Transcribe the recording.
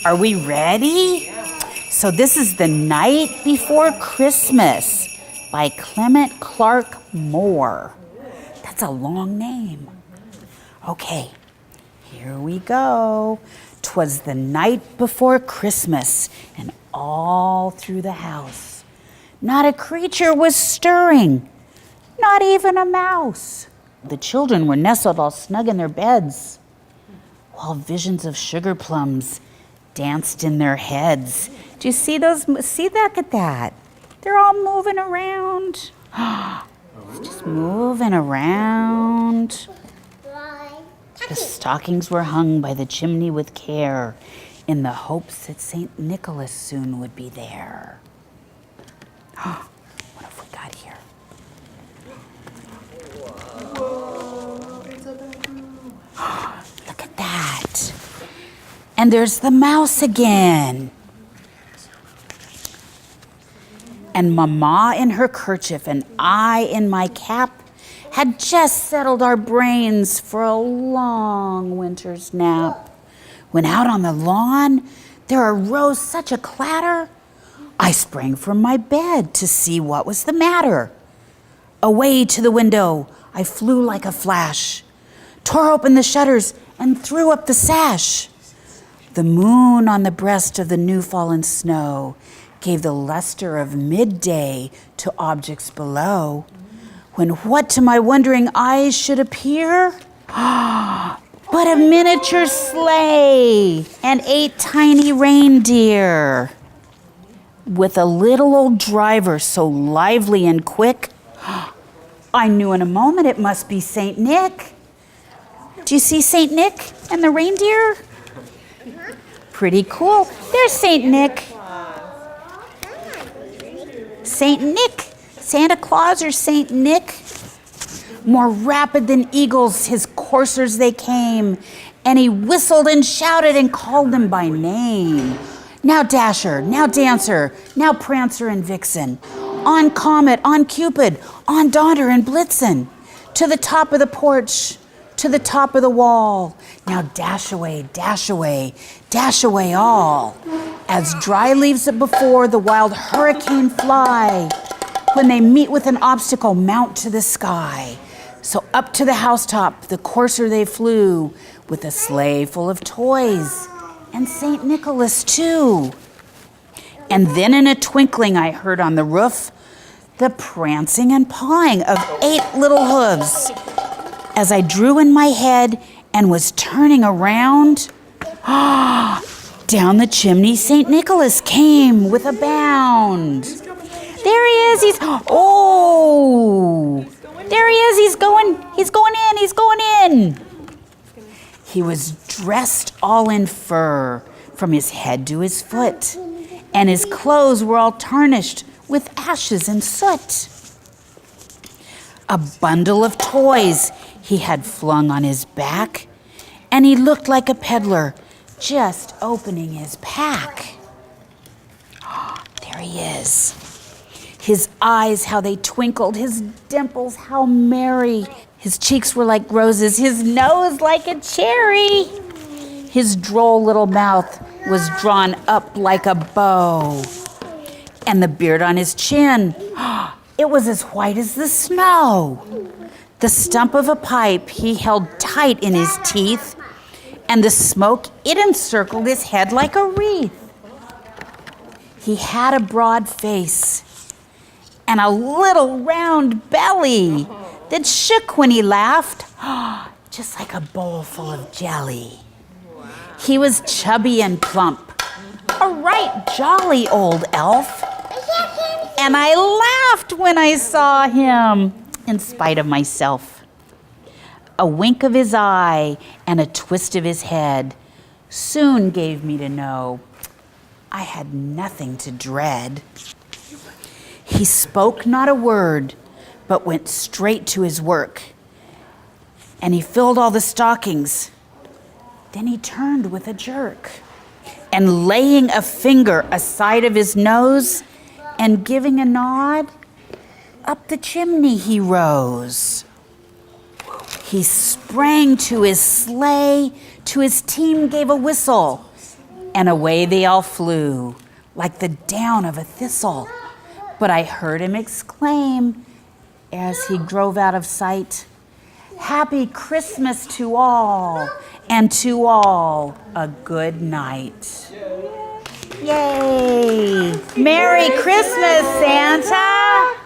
Are we ready? So this is The Night Before Christmas by Clement Clark Moore. That's a long name. Okay, here we go. 'Twas the night before Christmas, and all through the house, not a creature was stirring, not even a mouse. The children were nestled all snug in their beds, while visions of sugar plums danced in their heads. Do you see those? See that? Look at that. They're all moving around. Just moving around. The stockings were hung by the chimney with care, in the hopes that St. Nicholas soon would be there. What have we got here? Look at that. And there's the mouse again. And Mama in her kerchief and I in my cap had just settled our brains for a long winter's nap, when out on the lawn there arose such a clatter, I sprang from my bed to see what was the matter. Away to the window I flew like a flash, tore open the shutters and threw up the sash. The moon on the breast of the new-fallen snow gave the luster of midday to objects below, when what to my wondering eyes should appear but a miniature sleigh and 8 tiny reindeer, with a little old driver so lively and quick, I knew in a moment it must be Saint Nick. Do you see Saint Nick and the reindeer? Pretty cool. There's Saint Nick. Saint Nick. Santa Claus or Saint Nick. More rapid than eagles, his coursers they came, and he whistled and shouted and called them by name. Now Dasher, now Dancer, now Prancer and Vixen, on Comet, on Cupid, on Donner and Blitzen, to the top of the porch, to the top of the wall. Now dash away, dash away, dash away all. As dry leaves that before the wild hurricane fly, when they meet with an obstacle, mount to the sky. So up to the housetop, the courser they flew, with a sleigh full of toys, and St. Nicholas too. And then in a twinkling I heard on the roof the prancing and pawing of 8 little hooves. As I drew in my head and was turning around, down the chimney St. Nicholas came with a bound. There he is, there he is, he's going in. He was dressed all in fur from his head to his foot, and his clothes were all tarnished with ashes and soot. A bundle of toys he had flung on his back, and he looked like a peddler just opening his pack. There he is. His eyes, how they twinkled, his dimples, how merry. His cheeks were like roses, his nose like a cherry. His droll little mouth was drawn up like a bow. And the beard on his chin, it was as white as the snow. The stump of a pipe he held tight in his teeth, and the smoke, it encircled his head like a wreath. He had a broad face and a little round belly that shook when he laughed, just like a bowl full of jelly. He was chubby and plump, a right jolly old elf, and I laughed when I saw him, in spite of myself. A wink of his eye and a twist of his head soon gave me to know I had nothing to dread. He spoke not a word, but went straight to his work. And he filled all the stockings. Then he turned with a jerk, and laying a finger aside of his nose and giving a nod, up the chimney he rose. He sprang to his sleigh, to his team gave a whistle, And away they all flew, like the down of a thistle. But I heard him exclaim as he drove out of sight, "Happy Christmas to all, and to all a good night." Yay! Merry Christmas, Santa!